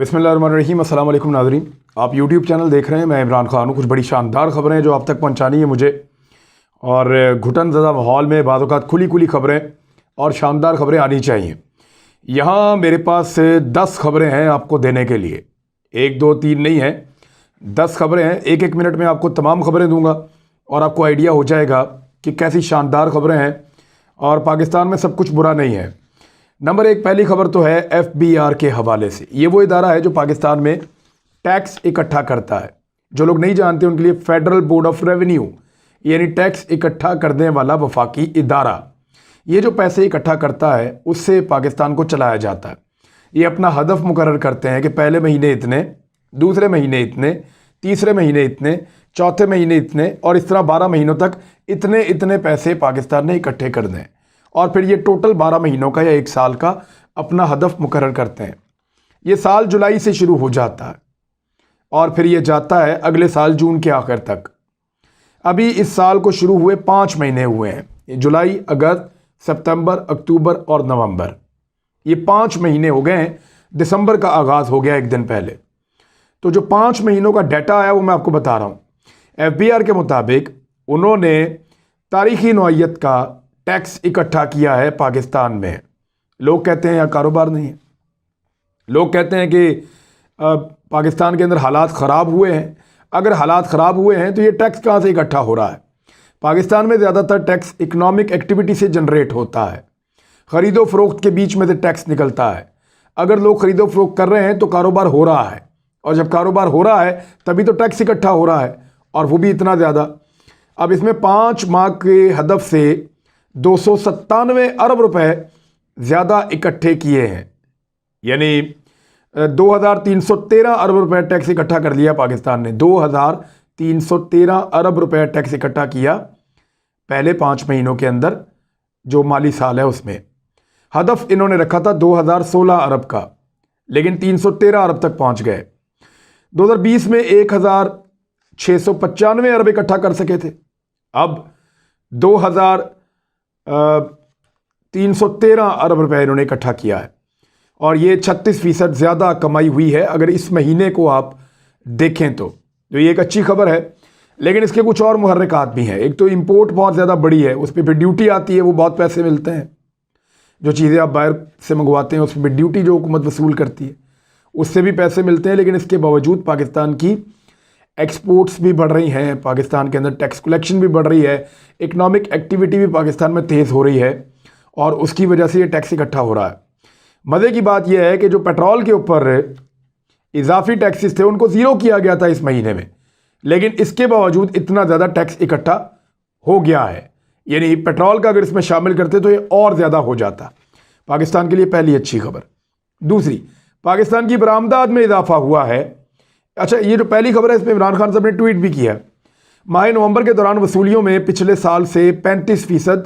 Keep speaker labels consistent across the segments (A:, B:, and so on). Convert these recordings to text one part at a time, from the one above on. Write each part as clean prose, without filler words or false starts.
A: बिस्मिल्लाहिर्रहमानिर्रहीम। अस्सलाम वालेकुम नाज़रीन, आप यूट्यूब चैनल देख रहे हैं। मैं इमरान खान हूँ। कुछ बड़ी शानदार खबरें हैं जो आप तक पहुँचानी है मुझे, और घुटन ज़दा माहौल में बाज़ औक़ात खुली खुली खबरें और शानदार खबरें आनी चाहिए। यहाँ मेरे पास 10 खबरें हैं आपको देने के लिए, 1 2 3 नहीं है, 10 खबरें हैं। एक एक मिनट में आपको तमाम खबरें दूँगा और आपको आइडिया हो जाएगा कि कैसी शानदार खबरें हैं और पाकिस्तान में सब कुछ बुरा नहीं है। नंबर 1 पहली खबर तो है FBR के हवाले से। ये वो इदारा है जो पाकिस्तान में टैक्स इकट्ठा करता है। जो लोग नहीं जानते उनके लिए फेडरल बोर्ड ऑफ रेवेन्यू, यानी टैक्स इकट्ठा करने वाला वफाकी इदारा, ये जो पैसे इकट्ठा करता है उससे पाकिस्तान को चलाया जाता है। ये अपना हदफ मुकर्रर करते हैं कि पहले महीने इतने, दूसरे महीने इतने, तीसरे महीने इतने, चौथे महीने इतने, और इस तरह 12 महीनों तक इतने इतने पैसे पाकिस्तान ने इकट्ठे करने हैं। और फिर ये टोटल 12 महीनों का या 1 साल का अपना हदफ मुकर्रर करते हैं। ये साल जुलाई से शुरू हो जाता है और फिर ये जाता है अगले साल जून के आखिर तक। अभी इस साल को शुरू हुए 5 महीने हुए हैं, जुलाई, अगस्त, सितंबर, अक्टूबर और नवंबर। ये 5 महीने हो गए हैं। दिसंबर का आगाज़ हो गया एक दिन पहले। तो जो 5 महीनों का डाटा आया वो मैं आपको बता रहा हूँ। FBR के मुताबिक उन्होंने तारीखी नौइयत का टैक्स इकट्ठा किया है पाकिस्तान में। लोग कहते हैं यहाँ कारोबार नहीं है, लोग कहते हैं कि पाकिस्तान के अंदर हालात ख़राब हुए हैं। अगर हालात ख़राब हुए हैं तो ये टैक्स कहाँ से इकट्ठा हो रहा है? पाकिस्तान में ज़्यादातर टैक्स इकनॉमिक एक्टिविटी से जनरेट होता है, ख़रीदो फ़रोख्त के बीच में से टैक्स निकलता है। अगर लोग ख़रीदो फ़रोख्त कर रहे हैं तो कारोबार हो रहा है, और जब कारोबार हो रहा है तभी तो टैक्स इकट्ठा हो रहा है, और वो भी इतना ज़्यादा। अब इसमें 5 माह के हदफ से 297 अरब रुपए ज़्यादा इकट्ठे किए हैं, यानी 2313 अरब रुपए टैक्स इकट्ठा कर लिया पाकिस्तान ने। 2313 अरब रुपए टैक्स इकट्ठा किया पहले 5 महीनों के अंदर, जो माली साल है उसमें। हदफ इन्होंने रखा था 2016 अरब का, लेकिन 313 अरब तक पहुंच गए। 2020 में 1695 अरब इकट्ठा कर सके थे। अब 2313 अरब रुपए इन्होंने इकट्ठा किया है, और ये 36% ज़्यादा कमाई हुई है अगर इस महीने को आप देखें तो ये एक अच्छी खबर है। लेकिन इसके कुछ और मुहर्रिकात भी हैं। एक तो इंपोर्ट बहुत ज़्यादा बड़ी है, उस पर फिर ड्यूटी आती है, वो बहुत पैसे मिलते हैं। जो चीज़ें आप बाहर से मंगवाते हैं उस पर ड्यूटी जो हुकूमत वसूल करती है, उससे भी पैसे मिलते हैं। लेकिन इसके बावजूद पाकिस्तान की एक्सपोर्ट्स भी बढ़ रही हैं, पाकिस्तान के अंदर टैक्स कलेक्शन भी बढ़ रही है, इकनॉमिक एक्टिविटी भी पाकिस्तान में तेज़ हो रही है, और उसकी वजह से ये टैक्स इकट्ठा हो रहा है। मज़े की बात यह है कि जो पेट्रोल के ऊपर इजाफी टैक्सेस थे उनको ज़ीरो किया गया था इस महीने में, लेकिन इसके बावजूद इतना ज़्यादा टैक्स इकट्ठा हो गया है। यानी पेट्रोल का अगर इसमें शामिल करते तो ये और ज़्यादा हो जाता। पाकिस्तान के लिए पहली अच्छी खबर। दूसरी, पाकिस्तान की बरामदात में इजाफा हुआ है। अच्छा, ये जो पहली खबर है इसमें इमरान खान साहब ने ट्वीट भी किया है। माह नवंबर के दौरान वसूलियों में पिछले साल से 35%,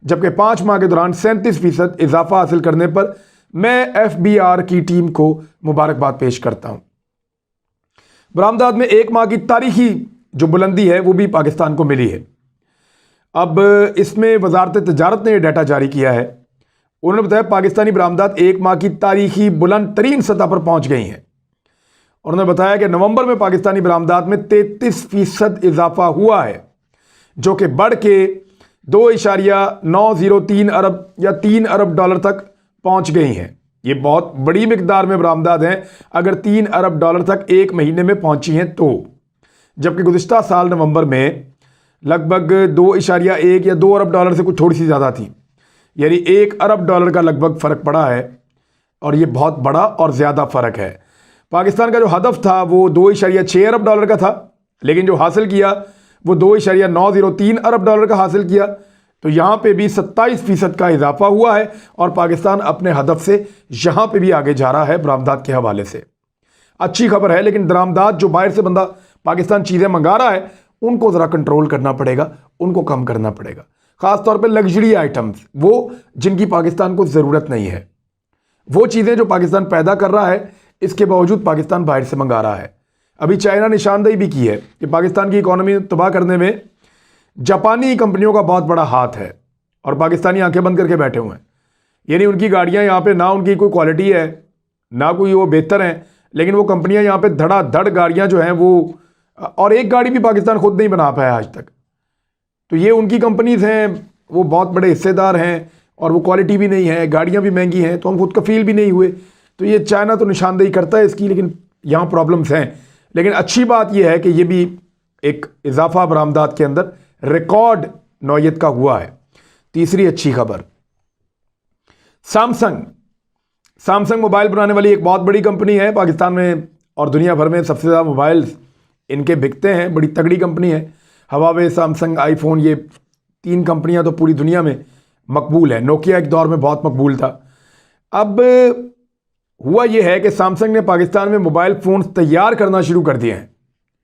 A: जबकि 5 माह के दौरान 37% इजाफा हासिल करने पर मैं FBR की टीम को मुबारकबाद पेश करता हूँ। बरामदात में 1 माह की तारीखी जो बुलंदी है वो भी पाकिस्तान को मिली है। अब इसमें वजारत तजारत ने यह डाटा जारी किया है। उन्होंने बताया पाकिस्तानी बरामदात 1 माह की तारीखी बुलंद तरीन सतह पर पहुँच गई हैं। उन्होंने बताया कि नवंबर में पाकिस्तानी बरामदात में 33% इजाफा हुआ है, जो कि बढ़ के 2.903 अरब या 3 अरब डॉलर तक पहुंच गई हैं। ये बहुत बड़ी मिकदार में बरामदात हैं अगर 3 अरब डॉलर तक एक महीने में पहुंची हैं तो, जबकि गुज़िश्ता साल नवंबर में लगभग 2.1 या 2 अरब डॉलर से कुछ थोड़ी सी ज़्यादा थी। यानी 1 अरब डॉलर का लगभग फ़र्क पड़ा है, और ये बहुत बड़ा और ज़्यादा फ़र्क है। पाकिस्तान का जो हदफ था वो 2.6 अरब डॉलर का था, लेकिन जो हासिल किया वो 2.903 अरब डॉलर का हासिल किया। तो यहाँ पे भी 27% का इजाफा हुआ है, और पाकिस्तान अपने हदफ से यहाँ पे भी आगे जा रहा है बरामदात के हवाले से। अच्छी खबर है। लेकिन बरामदात जो बाहर से बंदा पाकिस्तान चीज़ें मंगा रहा है उनको ज़रा कंट्रोल करना पड़ेगा, उनको कम करना पड़ेगा। ख़ास तौर पे लग्जरी आइटम्स, वो जिनकी पाकिस्तान को ज़रूरत नहीं है, वो चीज़ें जो पाकिस्तान पैदा कर रहा है इसके बावजूद पाकिस्तान बाहर से मंगा रहा है। अभी चाइना निशानदेही भी की है कि पाकिस्तान की इकॉनमी तबाह करने में जापानी कंपनियों का बहुत बड़ा हाथ है, और पाकिस्तानी आंखें बंद करके बैठे हुए हैं। यानी उनकी गाड़ियां यहाँ पे ना उनकी कोई क्वालिटी है, ना कोई वो बेहतर हैं, लेकिन वो कंपनियां यहाँ पे धड़ाधड़ गाड़ियां जो हैं वो, और एक गाड़ी भी पाकिस्तान खुद नहीं बना पाया आज तक। तो ये उनकी कंपनीज हैं, वो बहुत बड़े हिस्सेदार हैं और वो क्वालिटी भी नहीं है, गाड़ियाँ भी महंगी हैं, तो हम खुद कफील भी नहीं हुए। तो ये चाइना तो निशानदेही करता है इसकी, लेकिन यहाँ प्रॉब्लम्स हैं। लेकिन अच्छी बात यह है कि ये भी एक इजाफा बरामदात के अंदर रिकॉर्ड नौयत का हुआ है। तीसरी अच्छी खबर, सैमसंग मोबाइल बनाने वाली एक बहुत बड़ी कंपनी है पाकिस्तान में और दुनिया भर में सबसे ज़्यादा मोबाइल इनके बिकते हैं, बड़ी तगड़ी कंपनी है। हवावे, सैमसंग, आईफोन, ये 3 कंपनियां तो पूरी दुनिया में मकबूल है। नोकिया एक दौर में बहुत मकबूल था। अब हुआ यह है कि सैमसंग ने पाकिस्तान में मोबाइल फ़ोन तैयार करना शुरू कर दिए हैं।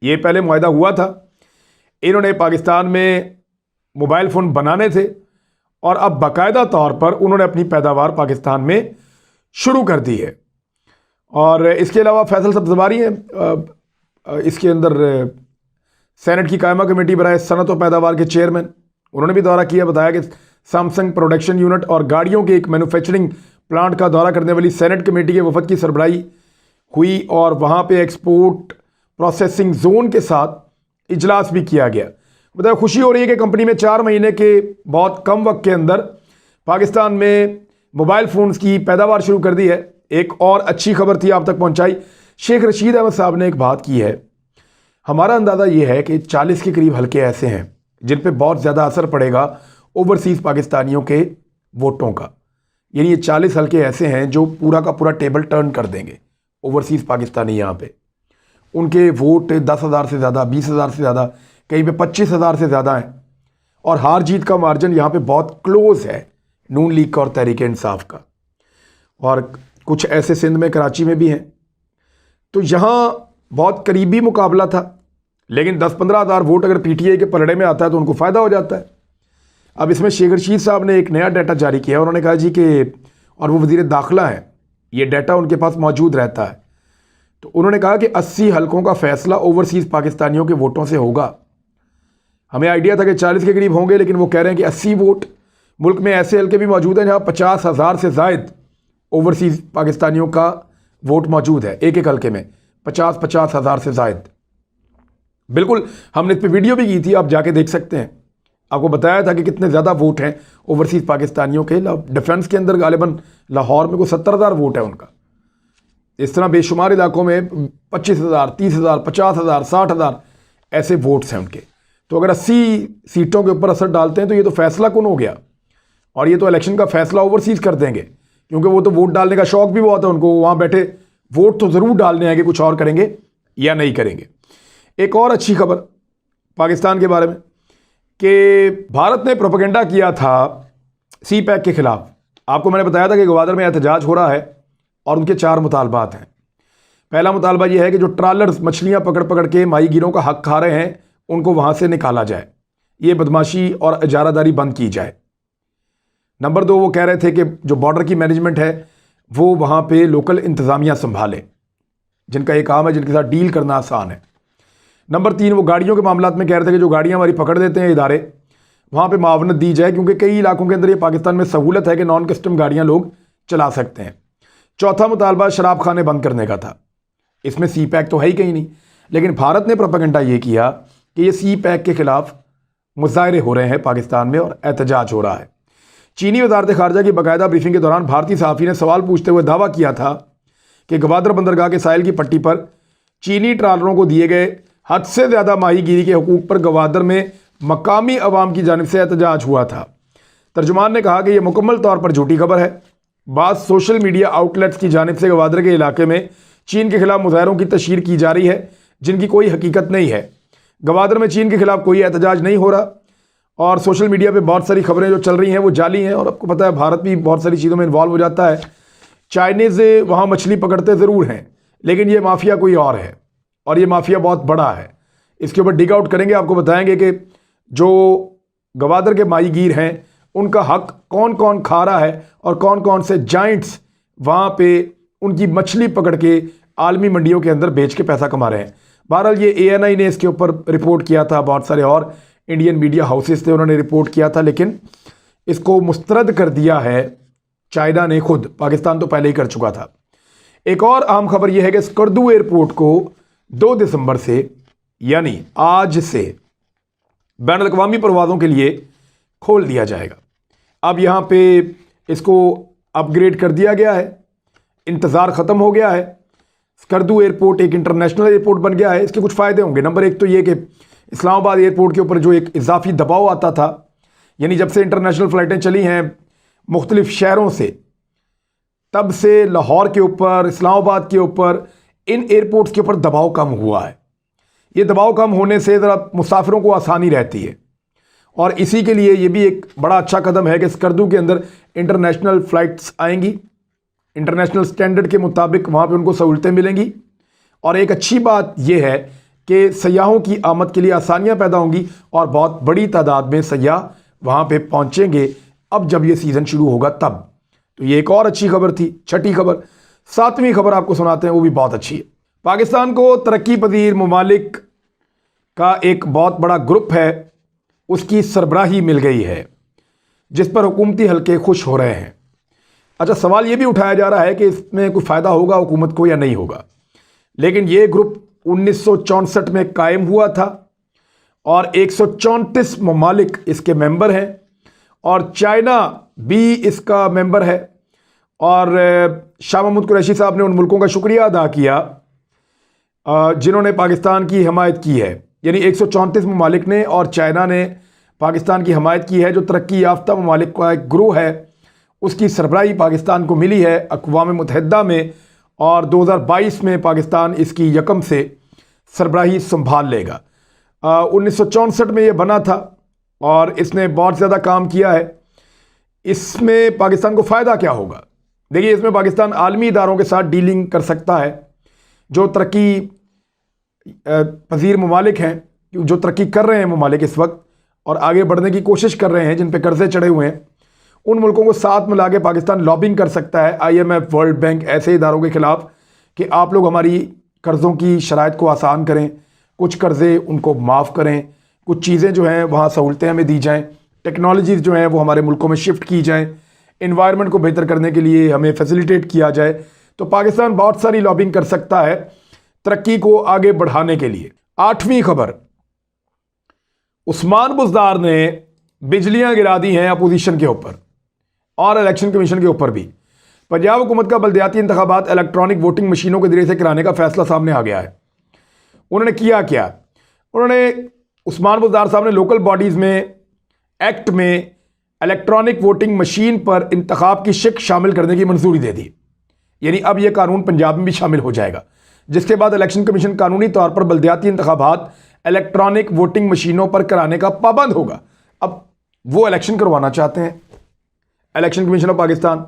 A: ये पहले मुआहदा हुआ था, इन्होंने पाकिस्तान में मोबाइल फ़ोन बनाने थे और अब बाकायदा तौर पर उन्होंने अपनी पैदावार पाकिस्तान में शुरू कर दी है। और इसके अलावा फैसल सब्ज़वारी हैं इसके अंदर सेनेट की कायमा कमेटी बनाए सनत और पैदावार के चेयरमैन, उन्होंने भी दौरा किया। बताया कि सैमसंग प्रोडक्शन यूनिट और गाड़ियों के एक मैन्युफैक्चरिंग प्लांट का दौरा करने वाली सेनेट कमेटी के वफद की सरबराही हुई और वहाँ पे एक्सपोर्ट प्रोसेसिंग जोन के साथ इजलास भी किया गया। बताया खुशी हो रही है कि कंपनी में 4 महीने के बहुत कम वक्त के अंदर पाकिस्तान में मोबाइल फ़ोन्स की पैदावार शुरू कर दी है। एक और अच्छी खबर थी आप तक पहुँचाई, शेख रशीद अहमद साहब ने एक बात की है। हमारा अंदाज़ा ये है कि 40 के करीब हल्के ऐसे हैं जिन पे बहुत ज़्यादा असर पड़ेगा ओवरसीज़ पाकिस्तानियों के वोटों का। यानी ये 40 हल्के ऐसे हैं जो पूरा का पूरा टेबल टर्न कर देंगे ओवरसीज़ पाकिस्तानी। यहाँ पे उनके वोट 10,000 से ज़्यादा, 20,000 से ज़्यादा, कहीं पे 25,000 से ज़्यादा हैं और हार जीत का मार्जिन यहाँ पे बहुत क्लोज़ है नून लीग का और तहरीक इंसाफ का। और कुछ ऐसे सिंध में, कराची में भी हैं। तो यहाँ बहुत करीबी मुकाबला था, लेकिन 10-15 हज़ार वोट अगर पीटीआई के पलड़े में आता है तो उनको फ़ायदा हो जाता है। अब इसमें शेख रशीद साहब ने एक नया डाटा जारी किया। उन्होंने कहा जी कि, और वो वज़ीर दाखिला है, ये डाटा उनके पास मौजूद रहता है। तो उन्होंने कहा कि 80 हलकों का फ़ैसला ओवरसीज़ पाकिस्तानियों के वोटों से होगा। हमें आइडिया था कि 40 के करीब होंगे, लेकिन वो कह रहे हैं कि 80 वोट। मुल्क में ऐसे हल्के भी मौजूद हैं जहाँ 50,000 से ज़ायद ओवरसीज़ पाकिस्तानियों का वोट मौजूद है। एक हल्के में 50 हज़ार से ज़ायद। बिल्कुल, हमने इस पर वीडियो भी की थी, आप जाके देख सकते हैं। आपको बताया था कि कितने ज़्यादा वोट हैं ओवरसीज़ पाकिस्तानियों के। डिफेंस के अंदर गालिबन लाहौर में कोई 70,000 वोट है उनका। इस तरह बेशुमार इलाकों में 25,000, 30,000, 50,000, 60,000 ऐसे वोट्स हैं उनके। तो अगर 80 सीटों के ऊपर असर डालते हैं तो ये तो फैसला कौन हो गया, और ये तो इलेक्शन का फैसला ओवरसीज़ कर देंगे, क्योंकि वो तो वोट डालने का शौक भी बहुत है उनको। वहाँ बैठे वोट तो ज़रूर डालने आएंगे, कुछ और करेंगे या नहीं करेंगे। एक और अच्छी खबर पाकिस्तान के बारे में कि भारत ने प्रोपेगेंडा किया था सी पैक के ख़िलाफ़। आपको मैंने बताया था कि गवादर में एहतजाज हो रहा है और उनके 4 मुतालबात हैं। पहला मुतालबा यह है कि जो ट्रालर्स मछलियाँ पकड़ पकड़ के माहीगीरों का हक खा रहे हैं उनको वहाँ से निकाला जाए, ये बदमाशी और इजारादारी बंद की जाए। नंबर 2, वो कह रहे थे कि जो बॉर्डर की मैनेजमेंट है वो वहाँ पे लोकल इंतज़ामिया संभाले, जिनका एक काम है, जिनके साथ डील करना आसान है। नंबर 3, वो गाड़ियों के मामलात में कह रहे थे कि जो गाड़ियाँ हमारी पकड़ देते हैं इदारे, वहाँ पे मावनत दी जाए, क्योंकि कई इलाकों के अंदर ये पाकिस्तान में सहूलत है कि नॉन कस्टम गाड़ियाँ लोग चला सकते हैं। चौथा मुतालबा शराब खाने बंद करने का था। इसमें सी पैक तो है ही कहीं नहीं, लेकिन भारत ने प्रोपेगेंडा ये किया कि ये सी पैक के ख़िलाफ़ मुजाहरे हो रहे हैं पाकिस्तान में और एहतजाज हो रहा है। चीनी वज़ारत ख़ारजा की बाकायदा ब्रीफिंग के दौरान भारतीय सहाफ़ी ने सवाल पूछते हुए दावा किया था कि गवादर बंदरगाह के साहिल की पट्टी पर चीनी ट्रालरों को दिए गए हद से ज़्यादा माहीगीरी के हुकूक पर गवादर में मकामी अवाम की जानिब से एहतजाज हुआ था। तर्जुमान ने कहा कि यह मुकम्मल तौर पर झूठी खबर है। बाद सोशल मीडिया आउटलेट्स की जानिब से गवादर के इलाके में चीन के खिलाफ मुजाहरों की तशहीर की जा रही है, जिनकी कोई हकीकत नहीं है। गवादर में चीन के खिलाफ कोई एहतजाज नहीं हो रहा और सोशल मीडिया पे बहुत सारी खबरें जो चल रही हैं वो जाली हैं। और आपको पता है भारत भी बहुत सारी चीज़ों में इन्वॉल्व हो जाता है। चाइनीज़ वहाँ मछली पकड़ते ज़रूर हैं, लेकिन ये माफिया कोई और है और ये माफिया बहुत बड़ा है। इसके ऊपर डिग आउट करेंगे, आपको बताएंगे कि जो गवादर के माहीगीर हैं उनका हक कौन कौन खा रहा है और कौन कौन से जाइंट्स वहाँ पे उनकी मछली पकड़ के आलमी मंडियों के अंदर बेच के पैसा कमा रहे हैं। बहरहाल ये ANI ने इसके ऊपर रिपोर्ट किया था, बहुत सारे और इंडियन मीडिया हाउसेस थे, उन्होंने रिपोर्ट किया था, लेकिन इसको मुस्तरद कर दिया है चाइना ने खुद। पाकिस्तान तो पहले ही कर चुका था। एक और अहम खबर यह है कि स्कर्दू एयरपोर्ट को 2 दिसंबर से यानी आज से बैन अल-अक़वामी परवाज़ों के लिए खोल दिया जाएगा। अब यहाँ पे इसको अपग्रेड कर दिया गया है, इंतज़ार ख़त्म हो गया है। स्कर्दू एयरपोर्ट एक इंटरनेशनल एयरपोर्ट बन गया है। इसके कुछ फ़ायदे होंगे। नंबर 1 तो ये कि इस्लामाबाद एयरपोर्ट के ऊपर जो एक इजाफी दबाव आता था, यानी जब से इंटरनेशनल फ़्लाइटें चली हैं मुख्तलिफ़ शहरों से, तब से लाहौर के ऊपर, इस्लामाबाद के ऊपर, इन एयरपोर्ट्स के ऊपर दबाव कम हुआ है। ये दबाव कम होने से ज़रा मुसाफिरों को आसानी रहती है और इसी के लिए ये भी एक बड़ा अच्छा कदम है कि स्कर्दू के अंदर इंटरनेशनल फ़्लाइट्स आएंगी, इंटरनेशनल स्टैंडर्ड के मुताबिक वहाँ पे उनको सहूलतें मिलेंगी। और एक अच्छी बात यह है कि सयाहों की आमद के लिए आसानियाँ पैदा होंगी और बहुत बड़ी तादाद में सयाह वहाँ पे पहुँचेंगे अब जब ये सीज़न शुरू होगा तब। तो ये एक और अच्छी खबर थी। छठी खबर, 7वीं खबर आपको सुनाते हैं, वो भी बहुत अच्छी है। पाकिस्तान को तरक्की पजीर ममालिक का एक बहुत बड़ा ग्रुप है, उसकी सरबराही मिल गई है, जिस पर हुकूमती हलके खुश हो रहे हैं। अच्छा, सवाल ये भी उठाया जा रहा है कि इसमें कोई फ़ायदा होगा हुकूमत को या नहीं होगा। लेकिन ये ग्रुप 1964 में कायम हुआ था और 134 ममालिक इसके मेंबर हैं और चाइना भी इसका मेंबर है। और शाह महमूद कुरैशी साहब ने उन मुल्कों का शुक्रिया अदा किया जिन्होंने पाकिस्तान की हमायत की है। यानी 134 ममालिक ने और चाइना ने पाकिस्तान की हमायत की है। जो तरक्की याफ्ता ममालिक का एक ग्रुप है, उसकी सरबराही पाकिस्तान को मिली है अक़वाम मुत्तहिदा में और 2022 में पाकिस्तान इसकी यकम से सरबराही संभाल लेगा। 1964 में ये बना था और इसने बहुत ज़्यादा काम किया है। इसमें पाकिस्तान को फ़ायदा क्या होगा? देखिए, इसमें पाकिस्तान आलमी इदारों के साथ डीलिंग कर सकता है। जो तरक्की पजीर ममालिक हैं, जो तरक्की कर रहे हैं ममालिक इस वक्त और आगे बढ़ने की कोशिश कर रहे हैं, जिन पे कर्जे चढ़े हुए हैं, उन मुल्कों को साथ मिला के पाकिस्तान लॉबिंग कर सकता है IMF, वर्ल्ड बैंक, ऐसे इदारों के ख़िलाफ़ कि आप लोग हमारी कर्ज़ों की शराइत को आसान करें, कुछ कर्ज़े उनको माफ़ करें, कुछ चीज़ें जो हैं वहाँ सहूलतें हमें दी जाएँ, टेक्नोलॉजीज़ जो हैं वो हमारे मुल्कों में शिफ्ट की जाएँ, इन्वायरमेंट को बेहतर करने के लिए हमें फैसिलिटेट किया जाए। तो पाकिस्तान बहुत सारी लॉबिंग कर सकता है तरक्की को आगे बढ़ाने के लिए। 8वीं खबर, उस्मान बुज़दार ने बिजलियां गिरा दी हैं अपोजिशन के ऊपर और इलेक्शन कमीशन के ऊपर भी। पंजाब हुकूमत का बल्दियाती इंतखाबात इलेक्ट्रॉनिक वोटिंग मशीनों के जरिए से कराने का फैसला सामने आ गया है। उन्होंने किया क्या? उन्होंने, उस्मान बुज़दार साहब ने लोकल बॉडीज़ में एक्ट में इलेक्ट्रॉनिक वोटिंग मशीन पर इंतखाब की शिक शामिल करने की मंजूरी दे दी। यानी अब यह कानून पंजाब में भी शामिल हो जाएगा, जिसके बाद इलेक्शन कमीशन कानूनी तौर पर बल्दियाती इंतखाबात इलेक्ट्रॉनिक वोटिंग मशीनों पर कराने का पाबंद होगा। अब वो इलेक्शन करवाना चाहते हैं इलेक्शन कमीशन ऑफ पाकिस्तान,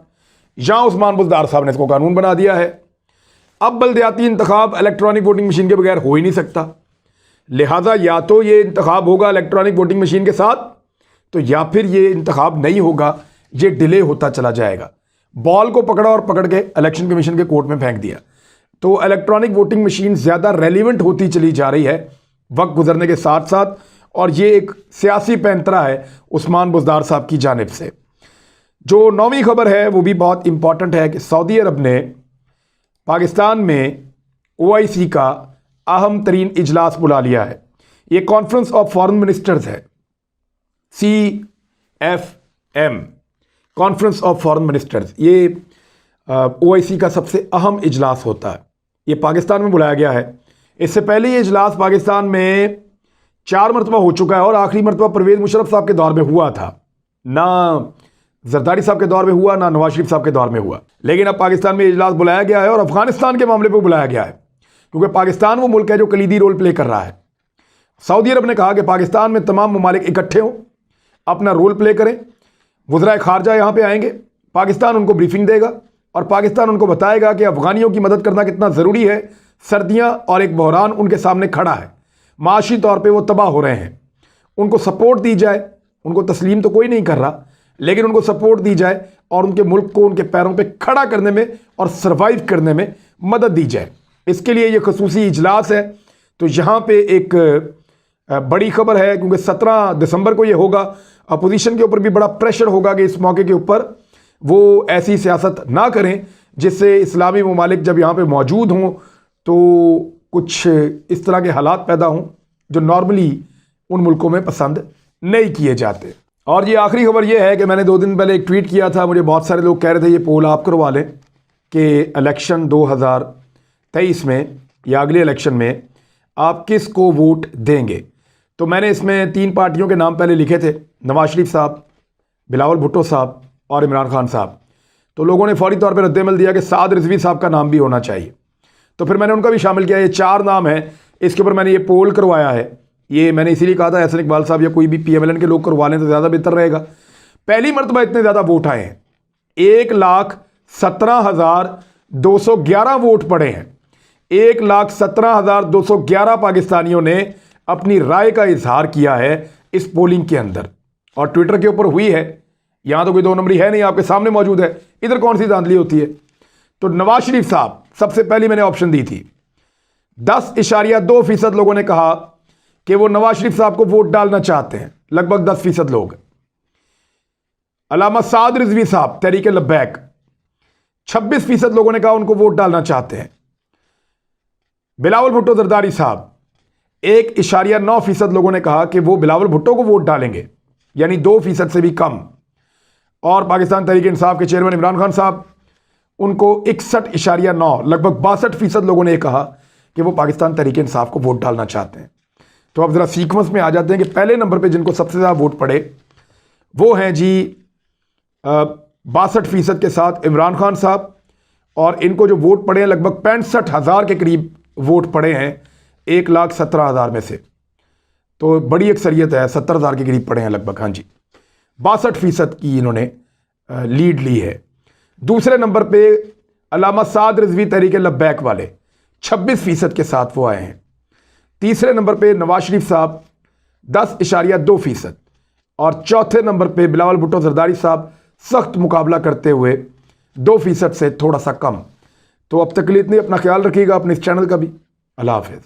A: जहां उस्मान बुज़दार साहब ने इसको कानून बना दिया है। अब बल्दियाती इंतखाब इलेक्ट्रॉनिक वोटिंग मशीन के बगैर हो ही नहीं सकता, लिहाजा या तो ये इंतखाब होगा इलेक्ट्रॉनिक वोटिंग मशीन के साथ, तो या फिर ये इंतखाब नहीं होगा, ये डिले होता चला जाएगा। बॉल को पकड़ा और पकड़ के इलेक्शन कमीशन के कोर्ट में फेंक दिया। तो इलेक्ट्रॉनिक वोटिंग मशीन ज़्यादा रेलिवेंट होती चली जा रही है वक्त गुजरने के साथ साथ, और ये एक सियासी पैंतरा है उस्मान बुज़दार साहब की जानिब से। जो 9वीं खबर है वो भी बहुत इंपॉर्टेंट है कि सऊदी अरब ने पाकिस्तान में OIC का अहम तरीन इजलास बुला लिया है। ये कॉन्फ्रेंस ऑफ फॉरेन मिनिस्टर्स है, CFM, conference of foreign ministers. ये OIC का सबसे अहम इजलास होता है। ये पाकिस्तान में बुलाया गया है। इससे पहले ये इजलास पाकिस्तान में 4 मरतबा हो चुका है और आखिरी मरतबा परवेज़ मुशर्रफ साहब के दौर में हुआ था। ना जरदारी साहब के दौर में हुआ, ना नवाज शरीफ साहब के दौर में हुआ। लेकिन अब पाकिस्तान में इजलास बुलाया गया है और अफगानिस्तान के मामले पर बुलाया गया है, क्योंकि पाकिस्तान वो मुल्क है जो कलीदी रोल प्ले कर रहा है। सऊदी अरब ने कहा कि पाकिस्तान में तमाम ममालिक इकट्ठे हों, अपना रोल प्ले करें। वज़राए खारजा यहाँ पे आएंगे, पाकिस्तान उनको ब्रीफिंग देगा और पाकिस्तान उनको बताएगा कि अफ़गानियों की मदद करना कितना ज़रूरी है। सर्दियाँ और एक बहरान उनके सामने खड़ा है, माशी तौर पे वो तबाह हो रहे हैं, उनको सपोर्ट दी जाए। उनको तस्लीम तो कोई नहीं कर रहा, लेकिन उनको सपोर्ट दी जाए और उनके मुल्क को उनके पैरों पे खड़ा करने में और सर्वाइव करने में मदद दी जाए। इसके लिए ये खसूसी इजलास है। तो यहाँ पे एक बड़ी खबर है, क्योंकि 17 दिसंबर को ये होगा। अपोजिशन के ऊपर भी बड़ा प्रेशर होगा कि इस मौके के ऊपर वो ऐसी सियासत ना करें जिससे इस्लामी ममालिक जब यहाँ पे मौजूद हों तो कुछ इस तरह के हालात पैदा हों जो नॉर्मली उन मुल्कों में पसंद नहीं किए जाते। और ये आखिरी खबर ये है कि मैंने 2 दिन पहले एक ट्वीट किया था, मुझे बहुत सारे लोग कह रहे थे ये पोल आप करवा लें कि इलेक्शन 2023 में या अगले इलेक्शन में आप किस को वोट देंगे। तो मैंने इसमें 3 पार्टियों के नाम पहले लिखे थे, नवाज शरीफ साहब, बिलावल भुट्टो साहब और इमरान खान साहब। तो लोगों ने फौरी तौर पर रद्दमल दिया कि साद रिजवी साहब का नाम भी होना चाहिए। तो फिर मैंने उनका भी शामिल किया। ये 4 नाम हैं, इसके ऊपर मैंने ये पोल करवाया है। ये मैंने इसीलिए कहा था एहसन इकबाल साहब या कोई भी PMLN के लोग करवा लें तो ज़्यादा बेहतर रहेगा। पहली मरतबा इतने ज़्यादा वोट आए हैं, 1,17,211 वोट पड़े हैं। 1,17,211 पाकिस्तानियों ने अपनी राय का इजहार किया है इस पोलिंग के अंदर, और ट्विटर के ऊपर हुई है। यहां तो कोई 2 नंबरी है नहीं, आपके सामने मौजूद है। इधर कौन सी धांधली होती है। तो नवाज शरीफ साहब सबसे पहली मैंने ऑप्शन दी थी। 10.2% लोगों ने कहा कि वो नवाज शरीफ साहब को वोट डालना चाहते हैं, लगभग 10% लोग। अल्लामा साद रिजवी साहब तहरीक लब्बैक, 26% लोगों ने कहा उनको वोट डालना चाहते हैं। बिलावल भुट्टो जरदारी साहब, 1.9% लोगों ने कहा कि वो बिलावल भुट्टो को वोट डालेंगे, यानी 2% से भी कम। और पाकिस्तान तहरीक इंसाफ के चेयरमैन इमरान खान साहब, उनको 61.9, लगभग 62% लोगों ने कहा कि वो पाकिस्तान तहरीक इंसाफ को वोट डालना चाहते हैं। तो अब ज़रा सीक्वेंस में आ जाते हैं कि पहले नंबर पे जिनको सबसे ज़्यादा वोट पड़े वो हैं जी 62% के साथ इमरान खान साहब, और इनको जो वोट पड़े हैं लगभग 65,000 के करीब वोट पड़े हैं 1,17,000 में से। तो बड़ी अक्सरियत है, 70,000 के करीब पड़े हैं लगभग। हाँ जी, 62% की इन्होंने लीड ली है। दूसरे नंबर पे अल्लामा साद रिजवी तहरीक लब्बैक वाले 26% के साथ वो आए हैं। तीसरे नंबर पे नवाज शरीफ साहब 10.2%, और चौथे नंबर पे बिलावल भुट्टो जरदारी साहब सख्त मुकाबला करते हुए 2% से थोड़ा सा कम। तो अब तक के लिए इतनी, अपना ख्याल रखिएगा, अपने इस चैनल का भी। अल्लाह हाफिज़।